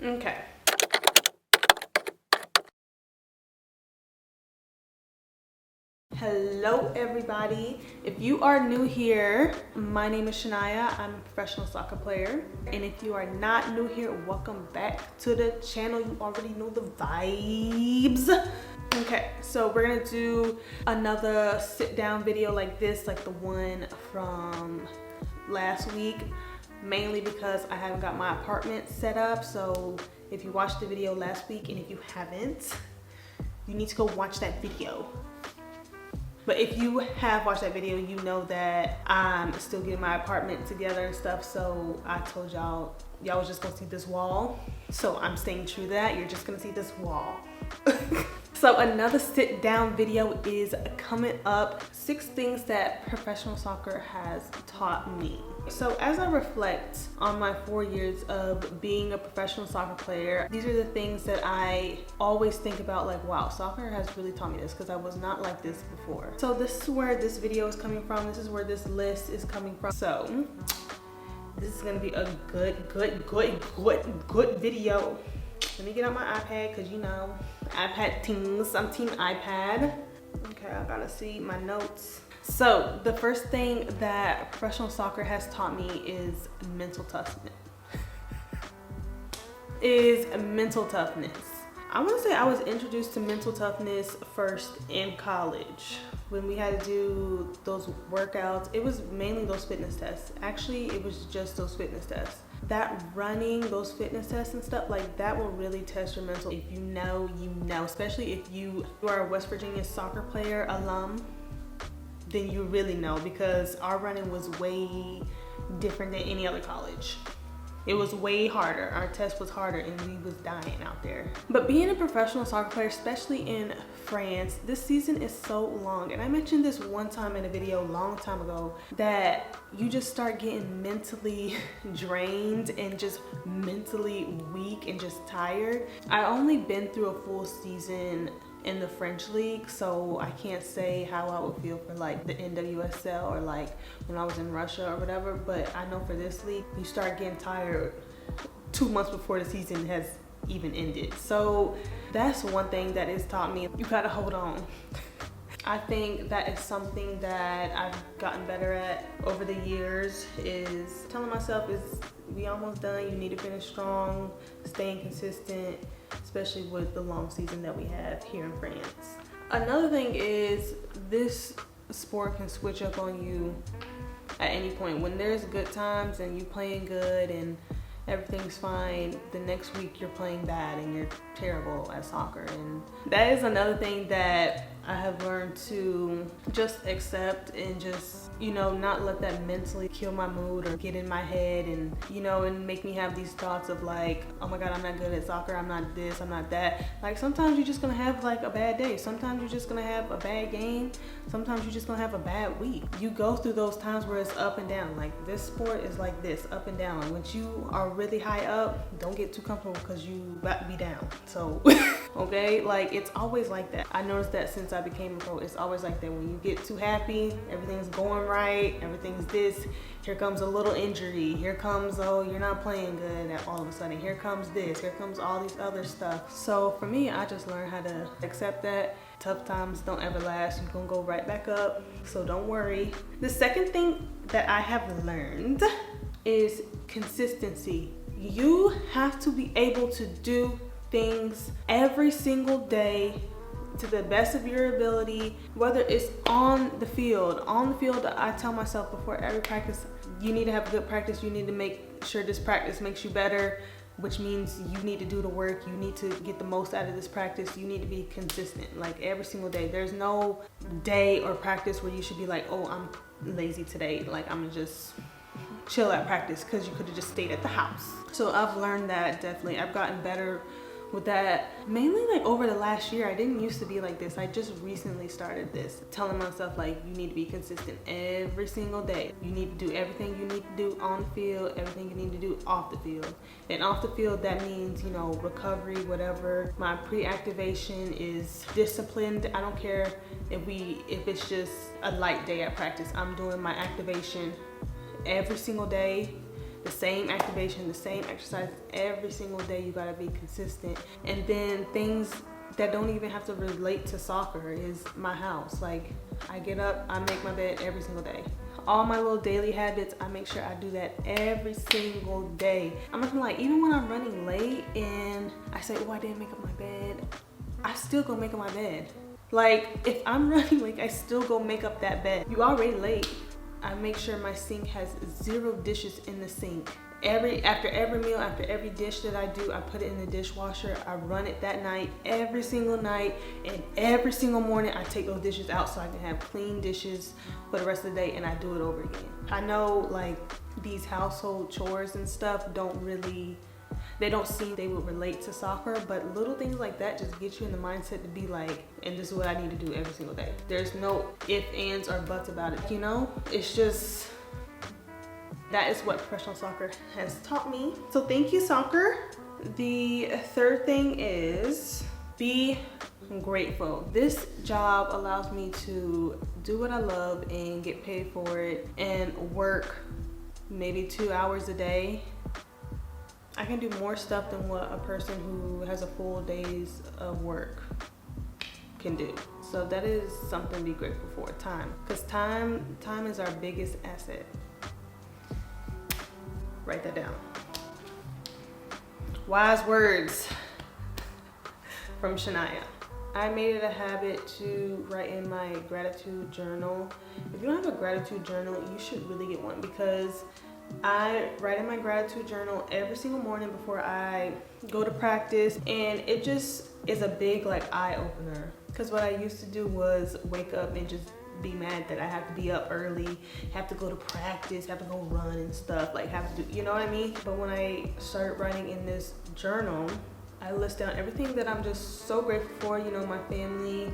Okay. Hello everybody. If you are new here, my name is Shania. I'm a professional soccer player. And if you are not new here, welcome back to the channel. You already know the vibes. Okay, so we're gonna do another sit down video like this, like the one from last week, mainly because I haven't got my apartment set up. So if you watched the video last week, and if you haven't, you need to go watch that video. But if you have watched that video, you know that I'm still getting my apartment together and stuff. So I told y'all was just gonna see this wall. So I'm staying true to that. You're just gonna see this wall. So another sit down video is coming up. 6 things that professional soccer has taught me. So as I reflect on my 4 years of being a professional soccer player, these are the things that I always think about, like, wow, soccer has really taught me this, because I was not like this before. So this is where this video is coming from. This is where this list is coming from. So this is gonna be a good video. Let me get on my iPad, because you know, iPad things. I'm team iPad. Okay, I gotta see my notes. So the first thing that professional soccer has taught me is mental toughness. I want to say I was introduced to mental toughness first in college when we had to do those workouts. It was mainly those fitness tests. Actually, it was just those fitness tests. That running, those fitness tests and stuff, like that will really test your mental. If you know, you know. Especially if you are a West Virginia soccer player alum, then you really know, because our running was way different than any other college. It was way harder. Our test was harder and we was dying out there. But being a professional soccer player, especially in France, this season is so long. And I mentioned this one time in a video a long time ago, that you just start getting mentally drained and just mentally weak and just tired. I only been through a full season in the French league, so I can't say how I would feel for like the NWSL or like when I was in Russia or whatever, but I know for this league, you start getting tired 2 months before the season has even ended. So that's one thing that it's taught me. You gotta hold on. I think that is something that I've gotten better at over the years, is telling myself we almost done, you need to finish strong, staying consistent, especially with the long season that we have here in France. Another thing is, this sport can switch up on you at any point. When there's good times and you playing good and everything's fine, the next week you're playing bad and you're terrible at soccer. And that is another thing that I have learned to just accept and just, you know, not let that mentally kill my mood or get in my head and, you know, and make me have these thoughts of like, oh my God, I'm not good at soccer, I'm not this, I'm not that. Like sometimes you're just gonna have like a bad day. Sometimes you're just gonna have a bad game. Sometimes you're just gonna have a bad week. You go through those times where it's up and down. Like this sport is like this, up and down. When you are really high up, don't get too comfortable because you about to be down. So, okay, like it's always like that. I noticed that since I became a pro, it's always like that. When you get too happy, everything's going right, everything's this, here comes a little injury, here comes, oh, you're not playing good, and all of a sudden, here comes this, here comes all these other stuff. So for me, I just learned how to accept that. Tough times don't ever last. You're gonna go right back up, so don't worry. The second thing that I have learned is consistency. You have to be able to do things every single day to the best of your ability, whether it's on the field. On the field, I tell myself before every practice, you need to have a good practice. You need to make sure this practice makes you better, which means you need to do the work. You need to get the most out of this practice. You need to be consistent, like every single day. There's no day or practice where you should be like, oh, I'm lazy today, like I'm gonna just chill at practice, because you could have just stayed at the house. So I've learned that, definitely. I've gotten better with that, mainly like over the last year. I didn't used to be like this. I just recently started this, telling myself like, you need to be consistent every single day. You need to do everything you need to do on the field, everything you need to do off the field. And off the field, that means, you know, recovery, whatever. My pre-activation is disciplined. I don't care if it's just a light day at practice. I'm doing my activation every single day. the same activation, the same exercise every single day. You gotta be consistent. And then things that don't even have to relate to soccer is my house. Like, I get up, I make my bed every single day. All my little daily habits, I make sure I do that every single day. I'm not gonna lie, even when I'm running late and I say, oh, I didn't make up my bed, I still go make up my bed. Like, if I'm running late, I still go make up that bed. You already late. I make sure my sink has 0 dishes in the sink. After every meal, after every dish that I do, I put it in the dishwasher. I run it that night, every single night, and every single morning I take those dishes out so I can have clean dishes for the rest of the day, and I do it over again. I know, like, these household chores and stuff they don't seem they would relate to soccer, but little things like that just get you in the mindset to be like, and this is what I need to do every single day. There's no ifs, ands, or buts about it, you know? It's just, that is what professional soccer has taught me. So thank you, soccer. The third thing is be grateful. This job allows me to do what I love and get paid for it and work maybe 2 hours a day. I can do more stuff than what a person who has a full days of work can do. So that is something to be grateful for, time. Because time is our biggest asset. Write that down. Wise words from Shania. I made it a habit to write in my gratitude journal. If you don't have a gratitude journal, you should really get one, because I write in my gratitude journal every single morning before I go to practice, and it just is a big like eye opener. Because what I used to do was wake up and just be mad that I have to be up early, have to go to practice, have to go run and stuff, like have to do, you know what I mean? But when I started writing in this journal, I list down everything that I'm just so grateful for, you know, my family,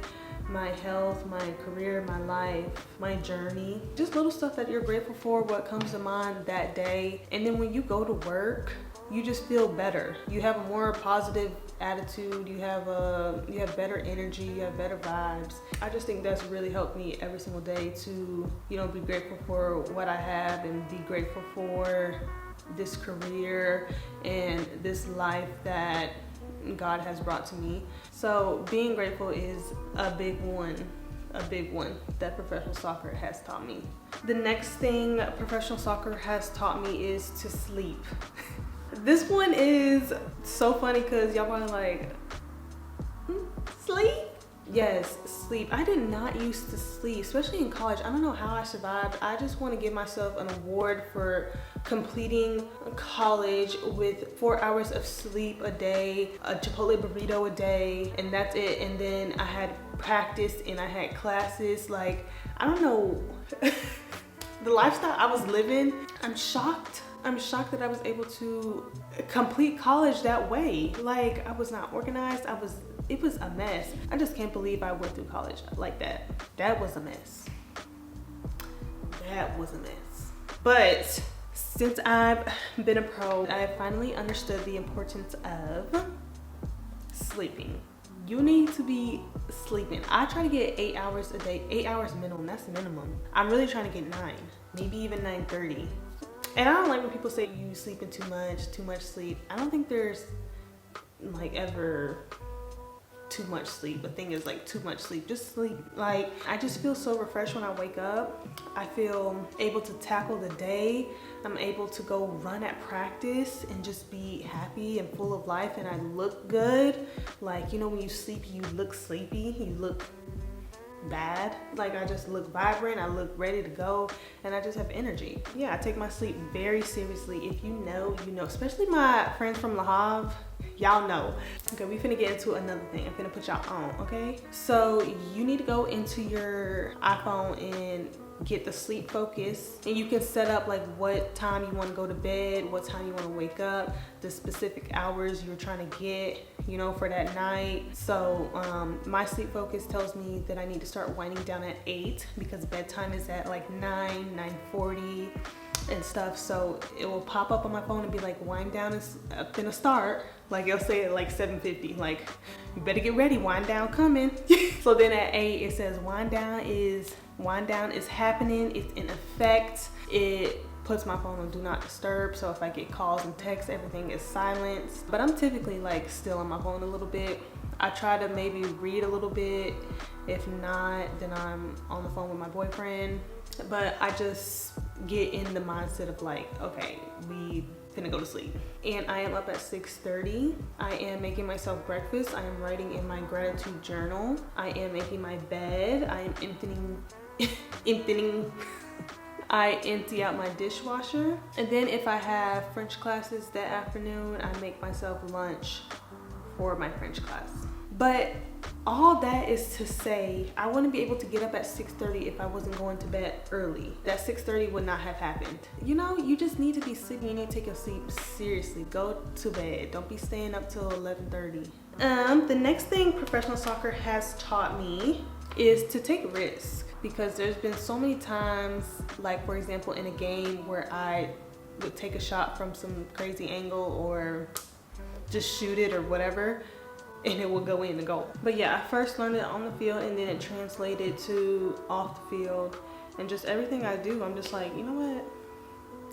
my health, my career, my life, my journey, just little stuff that you're grateful for, what comes to mind that day. And then when you go to work, you just feel better. You have a more positive attitude, you have better energy, you have better vibes. I just think that's really helped me every single day to, you know, be grateful for what I have and be grateful for this career and this life that God has brought to me. So being grateful is a big one that professional soccer has taught me. The next thing professional soccer has taught me is to sleep. This one is so funny because y'all probably like, sleep? Yes, sleep. I did not used to sleep, especially in college. I don't know how I survived. I just want to give myself an award for completing college with 4 hours of sleep a day, a Chipotle burrito a day, and that's it. And then I had practice and I had classes. Like, I don't know. The lifestyle I was living, I'm shocked that I was able to complete college that way. Like, I was not organized. It was a mess. I just can't believe I went through college like that. That was a mess. That was a mess. But since I've been a pro, I finally understood the importance of sleeping. You need to be sleeping. I try to get 8 hours a day, 8 hours minimum. That's the minimum. I'm really trying to get 9, maybe even 9:30. And I don't like when people say you sleeping too much sleep. I don't think there's like ever too much sleep. The thing is like too much sleep, just sleep. Like, I just feel so refreshed when I wake up. I feel able to tackle the day. I'm able to go run at practice and just be happy and full of life, and I look good. Like, you know, when you sleep, you look sleepy, you look bad. Like, I just look vibrant, I look ready to go, and I just have energy. Yeah, I take my sleep very seriously. If you know, you know. Especially my friends from La Havre, y'all know. Okay, we finna get into another thing. I'm finna put y'all on, okay? So you need to go into your iPhone and get the sleep focus, and you can set up like what time you want to go to bed, what time you want to wake up, the specific hours you're trying to get, you know, for that night. So my sleep focus tells me that I need to start winding down at 8 because bedtime is at like 9:40 and stuff. So it will pop up on my phone and be like, wind down is gonna start. Like, it'll say it like 7:50, like, you better get ready, wind down coming. So then at 8 it says wind down is happening, it's in effect. It puts my phone on do not disturb, so if I get calls and texts, everything is silenced. But I'm typically like still on my phone a little bit. I try to maybe read a little bit. If not, then I'm on the phone with my boyfriend. But I just get in the mindset of like, okay, we finna go to sleep. And I am up at 6:30. I am making myself breakfast. I am writing in my gratitude journal. I am making my bed. I am emptying I empty out my dishwasher. And then if I have French classes that afternoon, I make myself lunch for my French class. But all that is to say, I wouldn't be able to get up at 6:30 if I wasn't going to bed early. That 6:30 would not have happened. You know, you just need to be sleeping. You need to take your sleep seriously. Go to bed. Don't be staying up till 11:30. The next thing professional soccer has taught me is to take risks, because there's been so many times, like for example in a game, where I would take a shot from some crazy angle or just shoot it or whatever, and it will go in the goal. But yeah, I first learned it on the field, and then it translated to off the field. And just everything I do, I'm just like, you know what?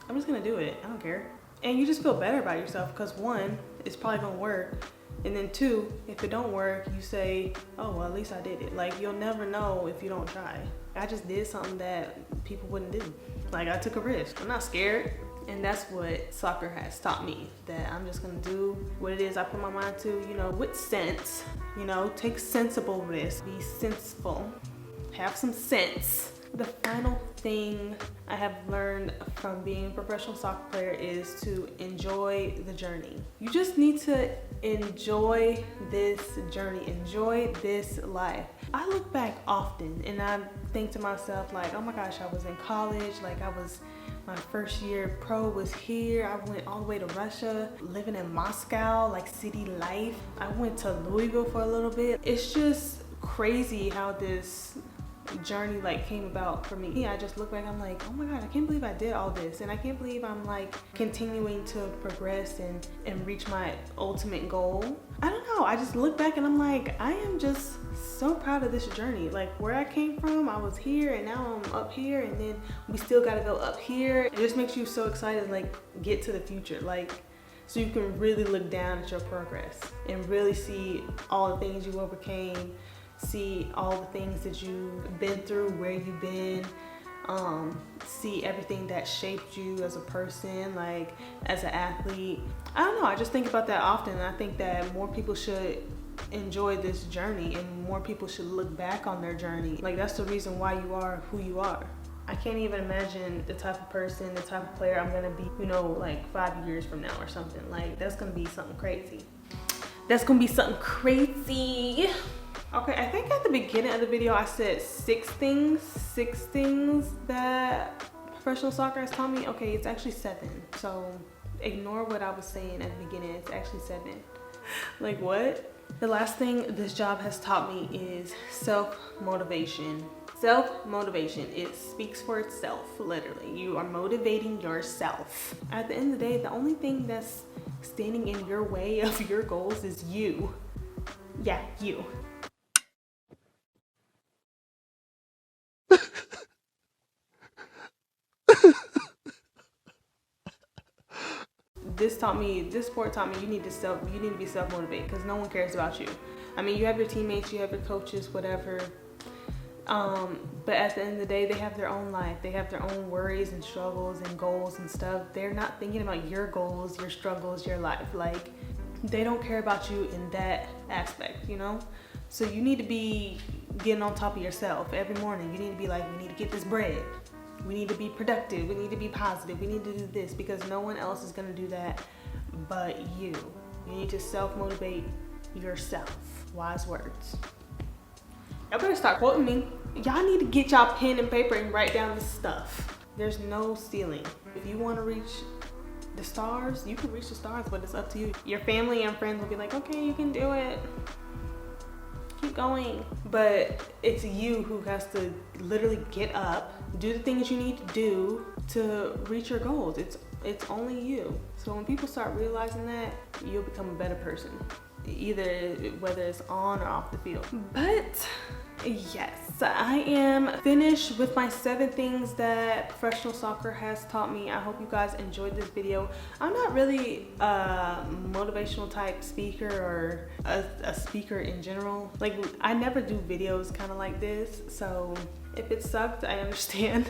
I'm just gonna do it. I don't care. And you just feel better about yourself, because one, it's probably gonna work. And then two, if it don't work, you say, oh, well, at least I did it. Like, you'll never know if you don't try. I just did something that people wouldn't do. Like, I took a risk. I'm not scared. And that's what soccer has taught me, that I'm just gonna do what it is I put my mind to, you know, with sense, you know, take sensible risks, be senseful, have some sense. The final thing I have learned from being a professional soccer player is to enjoy the journey. You just need to enjoy this journey, enjoy this life. I look back often and I think to myself like, oh my gosh, I was in college, like my first year pro was here. I went all the way to Russia, living in Moscow, like city life. I went to Louisville for a little bit. It's just crazy how this journey like came about for me. I just look back, I'm like, oh my god, I can't believe I did all this, and I can't believe I'm like continuing to progress and reach my ultimate goal. I don't know, I just look back and I'm like, I am just so proud of this journey. Like where I came from, I was here and now I'm up here, and then we still got to go up here. It just makes you so excited to like get to the future, like so you can really look down at your progress and really see all the things you overcame, see all the things that you've been through, where you've been, see everything that shaped you as a person, like as an athlete. I don't know, I just think about that often, and I think that more people should enjoy this journey and more people should look back on their journey. Like that's the reason why you are who you are. I can't even imagine the type of person, the type of player I'm gonna be, you know, like 5 years from now or something. Like that's gonna be something crazy. That's gonna be something crazy. Okay, I think at the beginning of the video I said six things that professional soccer has taught me. Okay, it's actually 7. So ignore what I was saying at the beginning. It's actually 7. Like what? The last thing this job has taught me is self-motivation. Self-motivation, it speaks for itself, literally. You are motivating yourself. At the end of the day, the only thing that's standing in your way of your goals is you. Yeah, you. This sport taught me you need to be self-motivated, because no one cares about you. I mean, you have your teammates, you have your coaches, whatever. But at the end of the day, they have their own life. They have their own worries and struggles and goals and stuff. They're not thinking about your goals, your struggles, your life. Like, they don't care about you in that aspect, you know? So you need to be getting on top of yourself every morning. You need to be like, we need to get this bread. We need to be productive. We need to be positive. We need to do this, because no one else is gonna do that but you. You need to self-motivate yourself. Wise words. Y'all better start quoting me. Y'all need to get y'all pen and paper and write down this stuff. There's no ceiling. If you want to reach the stars, you can reach the stars, but it's up to you. Your family and friends will be like, okay, you can do it. Keep going. But it's you who has to literally get up, do the things you need to do to reach your goals. It's only you. So when people start realizing that, you'll become a better person. Either whether it's on or off the field. But Yes, I am finished with my 7 things that professional soccer has taught me. I hope you guys enjoyed this video. I'm not really a motivational type speaker or a speaker in general. Like, I never do videos kind of like this, so if it sucked, I understand.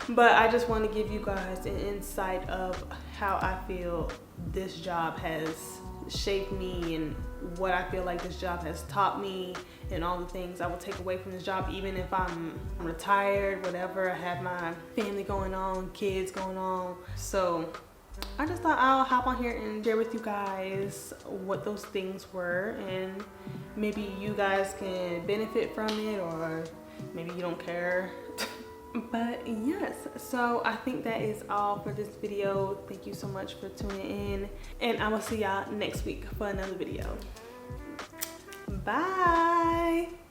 But I just want to give you guys an insight of how I feel this job has shaped me and what I feel like this job has taught me and all the things I will take away from this job, even if I'm retired, whatever. I have my family going on, kids going on. So I just thought I'll hop on here and share with you guys what those things were, and maybe you guys can benefit from it, or maybe you don't care. But yes, so I think that is all for this video. Thank you so much for tuning in, and I will see y'all next week for another video. Bye.